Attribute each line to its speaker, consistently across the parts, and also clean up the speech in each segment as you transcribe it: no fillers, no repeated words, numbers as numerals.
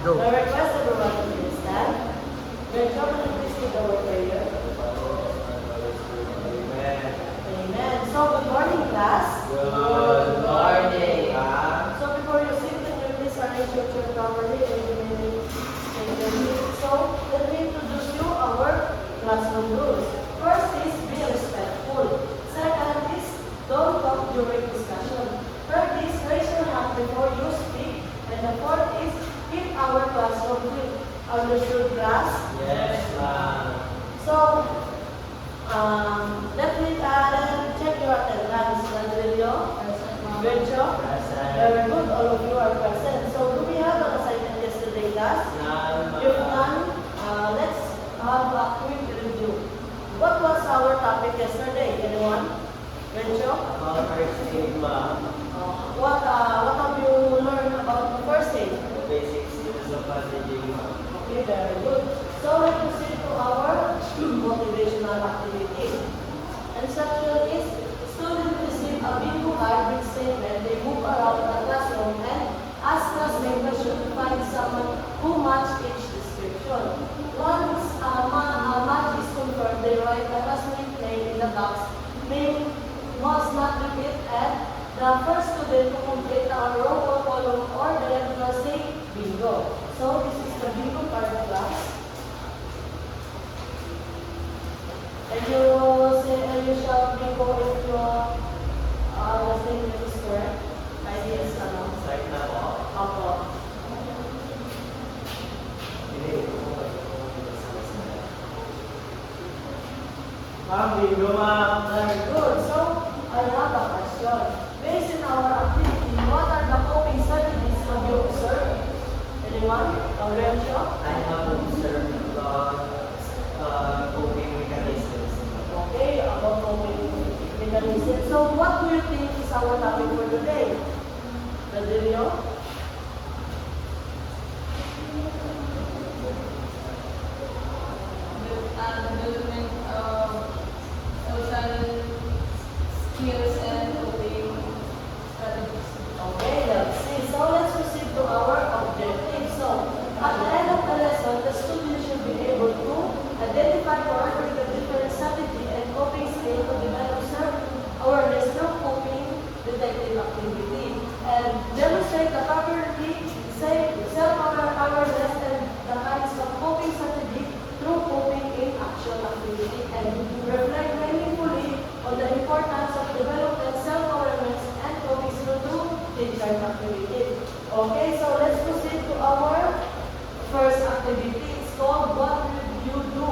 Speaker 1: Go.
Speaker 2: I request everyone to please stand. May John please lead our prayer.
Speaker 3: Amen.
Speaker 2: Amen. So, good morning, class.
Speaker 3: Good morning, ma'am.
Speaker 2: So, before you sit, can you please arrange your chair properly and remain in your seat? So, let me introduce you our classroom rules. First is be respectful. Second is don't talk during discussion. Third is raise your hand before you speak. And the fourth is keep our classroom clean. Understood, class?
Speaker 3: Yes, ma'am.
Speaker 2: So, let me check your attendance. Rodrigo, Virgil, very good. All of you are present. So, do we have an assignment yesterday, class?
Speaker 3: None,
Speaker 2: If
Speaker 3: ma'am.
Speaker 2: none, let's have a quick review. What was our topic yesterday? Anyone? Virgil?
Speaker 3: About first aid, ma'am.
Speaker 2: What have you learned about the first aid?
Speaker 3: The basic skills of bandaging, ma'am.
Speaker 2: Okay, very good. So let's proceed to our motivational activity. Instruction is students receive a bingo card with statement. They move around the classroom and ask classmates question to find someone who match each description. Once a match is confirmed, they write the classmate name in the box. Name must not repeat, and the first student to complete a row or column or diagonal say bingo. So this is the bingo card class. And you shall bingo if your statement is correct. Ideas, ano?
Speaker 3: Start na po.
Speaker 2: Opo.
Speaker 3: Ma'am, bingo, ma'am.
Speaker 2: Very good. So I have a question. Based on our activity, what are the coping strategies have you observed? Anyone? Aurencio?
Speaker 3: I have observed coping mechanisms.
Speaker 2: Okay, about coping mechanisms. So what do you think is our topic for today? Rodrigo?
Speaker 4: Development of social skills and coping strategies.
Speaker 2: Okay, let's see. So let's proceed to our objective. So at the end of the lesson, the student should be able to identify correctly the different strategy and coping skill to develop self-awareness through coping detective activity and demonstrate the property, self-awareness and the kinds of coping strategy through coping in action activity and reflect meaningfully on the importance of developing self-awareness and coping skill through teacher activity. Okay, so let's proceed to our first activity. It's called What Will You Do?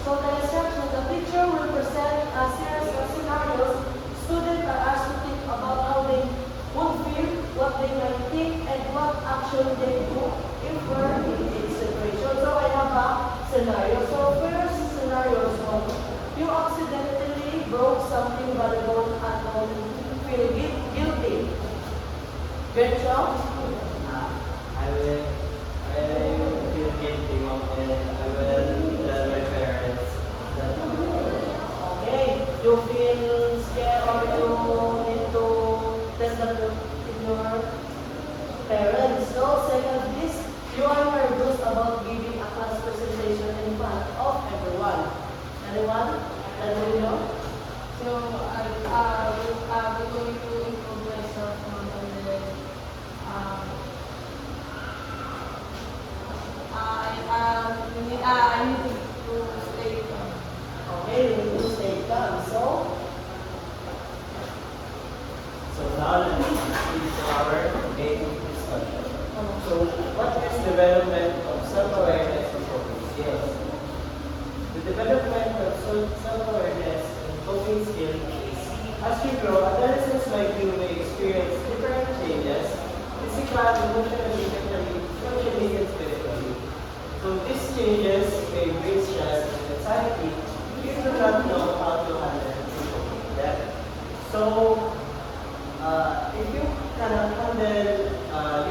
Speaker 2: So the instruction, the teacher will present a series of scenarios. Students are asked to think about how they would feel, what they might think, and what action they do if we're in a situation. So I have a scenario. So first scenario is you accidentally broke something valuable and feel guilty. Good job.
Speaker 3: I will feel guilty, ma'am, and I will tell my parents that
Speaker 2: Okay, you feel scared or you need to tell them to your parents. So second is you are nervous about giving a class presentation in front of everyone. Anyone? Anyone?
Speaker 4: So I'm going to improve myself on the I need to stay calm.
Speaker 2: Okay, you need to stay calm. So
Speaker 3: now let's proceed to our main discussion. So, what is development of self-awareness and coping skills? The development of self-awareness and coping skills is, as we grow, adolescents like you may experience different changes, physical, emotionally, mentally, socially, and spiritually. So these changes may bring stress and anxiety if you do not know how to handle and cope with them. So, if you cannot handle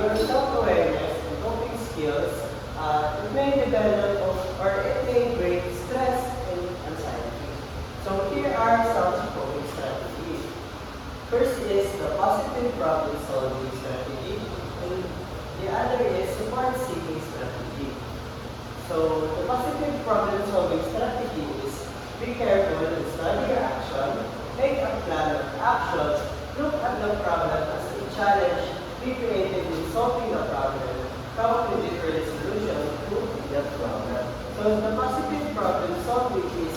Speaker 3: your self-awareness and coping skills, it may develop or it may bring stress and anxiety. So here are some coping strategies. First is the positive problem-solving strategy, and the other is support-seeking strategy. action, look at the problem as a challenge, be creative in solving the problem, come up with different solutions to that problem. So the positive problem solving is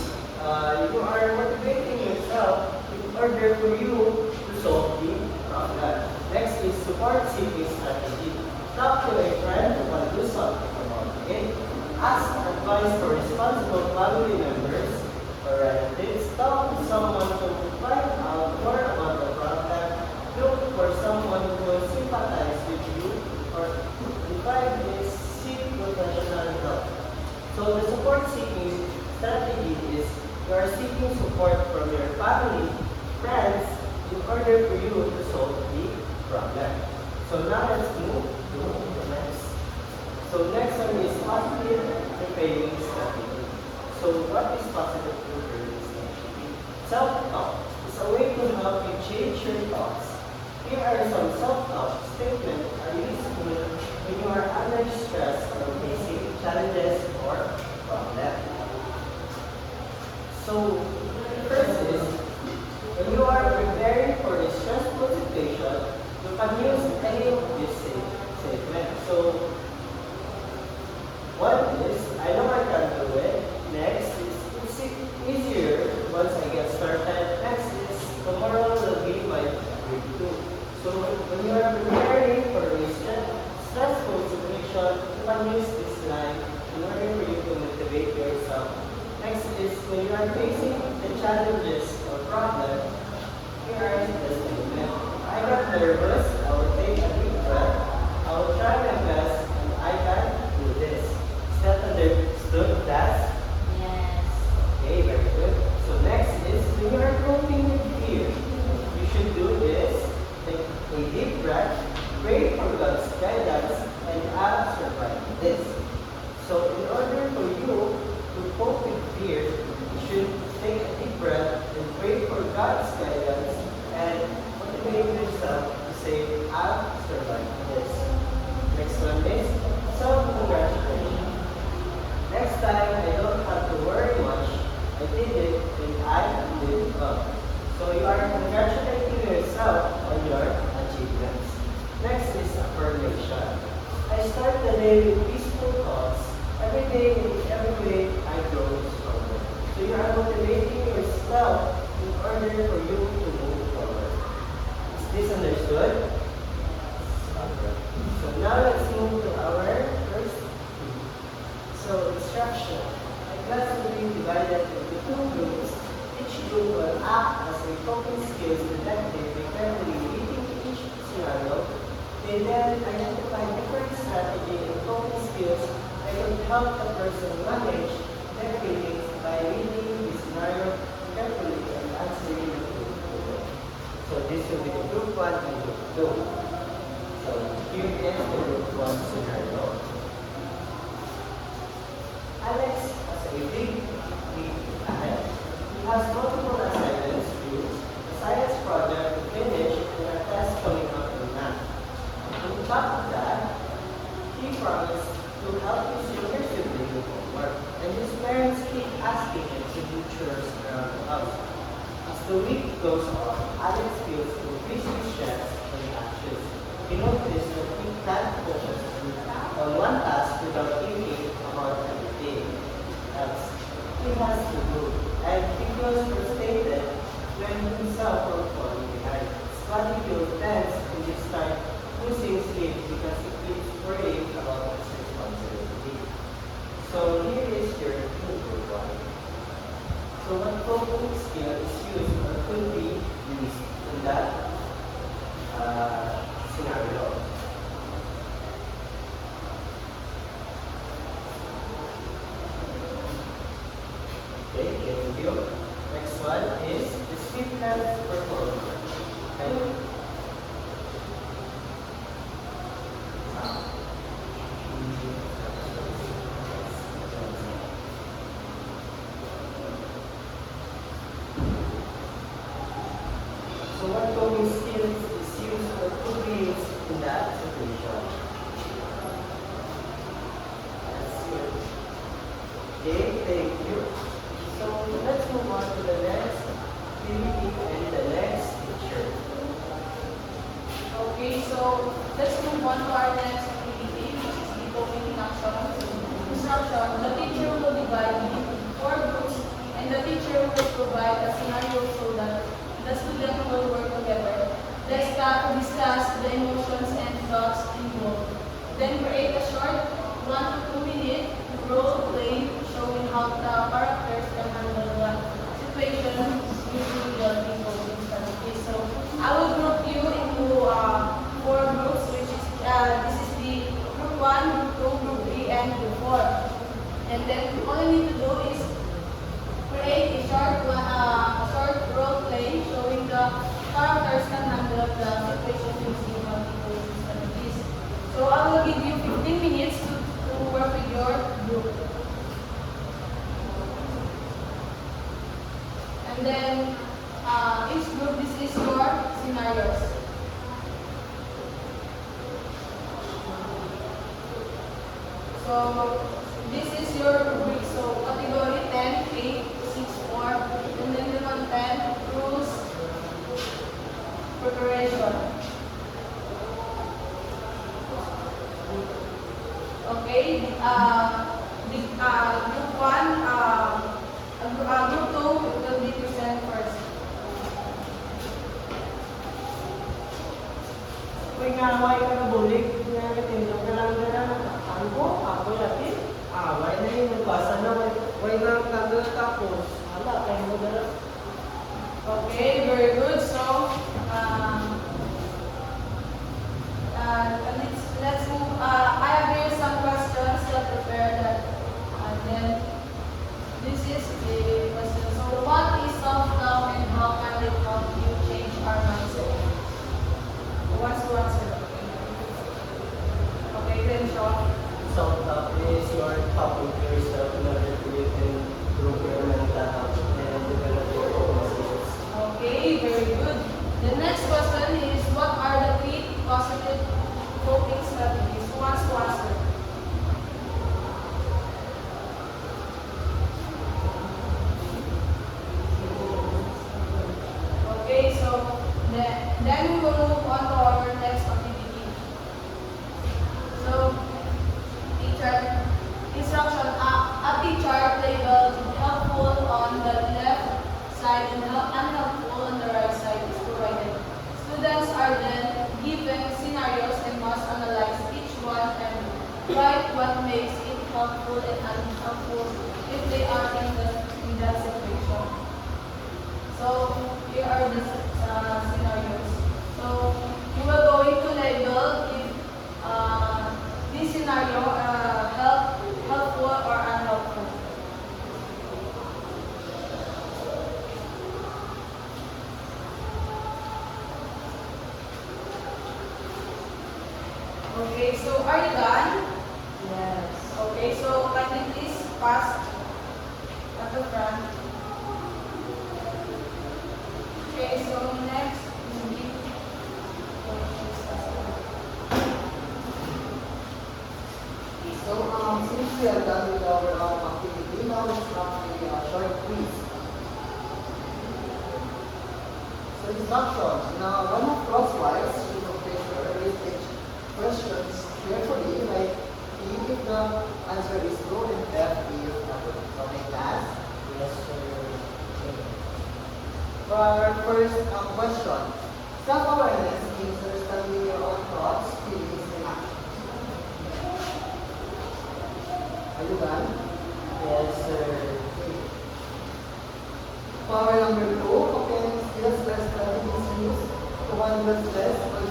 Speaker 3: you are motivating yourself in order for you to solve the problem. Next is support seeking strategy. Talk to a friend who can do something about it. Ask advice for responsible family members or relatives. Talk to someone to find out more about the problem. Look for someone who will sympathize with you or define is seek professional help. So the support seeking strategy is you are seeking support from your family, friends, in order for you to solve the problem. So now let's move to the next. So next one is positive repaying strategy. So what is positive repaying strategy? Self-talk is a way to help you change your thoughts. Here are some self-talk statements are useful when you are under stress or facing challenges or problems. So first is when you are preparing for a stressful situation, you can use any of these statements. So one is I know I can do it. Next is it's easier once I get started. Next is tomorrow will be my breakthrough. So when you are preparing for a stressful situation, you can use this line in order for you to motivate yourself. Next is when you are facing the challenges or problems, here are the statement. I got nervous, I will take a deep breath, I will try my best, and I can do this. Is that understood, class?
Speaker 4: Yes.
Speaker 3: Okay, very good. So next is when you are coping with fear, you should do this. Take a deep breath, pray for God's guidance, and I'll survive this. So in order for you to cope with fear, you should take a deep breath and pray for God's guidance and motivate yourself to say, I'll survive this. Next one is self-congratulation. Next time, I don't have to worry much. I did it and I did it well. So you are congratulating yourself on your achievements. Next is affirmation. I start the day with peaceful thoughts. Every day in every way I grow stronger. So you are motivating yourself in order for you to move forward. Is this understood? Okay. So now let's move to our first group. So instruction. A class will be divided into two groups. Each group will act as a coping skills detective by carefully reading each scenario. They then identify different strategy and coping skills that will help the person manage their feelings by reading the scenario carefully and answering the group. So this will be the group 1 and group 2. So here is the group 1 scenario. Alex has a big week ahead. He has multiple assignments to do, a science project to finish, and a test coming up in math. On top of that, he promised to help his younger sibling with homework, and his parents keep asking him to do chores around the house. As the week goes on, Alex feels increasing stress and anxious. He noticed that he can't focus on one task without thinking about everything else he has to do, and he feels frustrated when himself from falling behind. His body feels tense and he starts losing sleep because he keeps worrying about his responsibility. So here is your group 1. So what coping skill is used or could be used in that scenario? Okay, thank you. Next one is the sweetness performer. Okay. So what coping skills is used or could be used in that situation? That's good. Okay, thank you. So let's move on to the next activity and the next
Speaker 4: move on to our next activity, which is the coping in action. Instruction, the teacher will divide into 4 groups and the teacher will provide a scenario so that the student will work together. Discuss the emotions and thoughts involved. Then create a short 1 to 2 minute role play showing how the characters can handle the situation using the coping strategies. So I will group you into 4 groups, which is this is the group 1, group 2, group 3, and group 4. And then all you need to do is create a short role play showing the characters can handle the situation using multiple strategies. So I will give you 15 minutes to work with your group. And then each group, this is your scenarios. So this is your rubric. So category 10, 8, 6, 4, and then naman 10, rules, preparation. Okay, group 1, group 2 will be present first.
Speaker 1: Uy nga, why ka na bulig? Tinitindog ka lang na ano ko, ako yati.
Speaker 3: Why na yung nagbasa na? Why na ang tanggal tapos?
Speaker 1: Wala, kayo mo dala.
Speaker 4: Okay, very good. So, let's move. I have here some questions to prepare that. And then, this is the question. So, what is self-love and how can it help you change our mindset? Who wants to answer? Okay, then Sean.
Speaker 3: Self-talk is your talking to yourself in order to improve your mental health and develop your own skills.
Speaker 4: Okay, very good. The next question is, what are the 3 positive coping strategies? Who wants to answer? Okay, so then we will move on to our next activity. So, teacher, instruction, a teacher labeled helpful on the left side and unhelpful on the right side is provided. Students are then given scenarios and must analyze each one and write what makes it helpful and unhelpful if they are in that situation. So here are the scenarios. So you are going to label if this scenario helpful or unhelpful. Okay, so are you done?
Speaker 1: Yes.
Speaker 4: Okay, so can you please pass at the front? Okay, so next,
Speaker 5: So, since we are done with our activity, now let's have a short quiz. So, instructions. Now, run crosswise sheet of paper, read each questions carefully, like if the answer is true and F is not. Okay, class?
Speaker 3: Yes, sir.
Speaker 5: For our first question, self-awareness means understanding your own thoughts, feelings, and actions. Are you done?
Speaker 3: Yes, sir.
Speaker 5: Power number 2, comparing skills less strategies used to handle stress or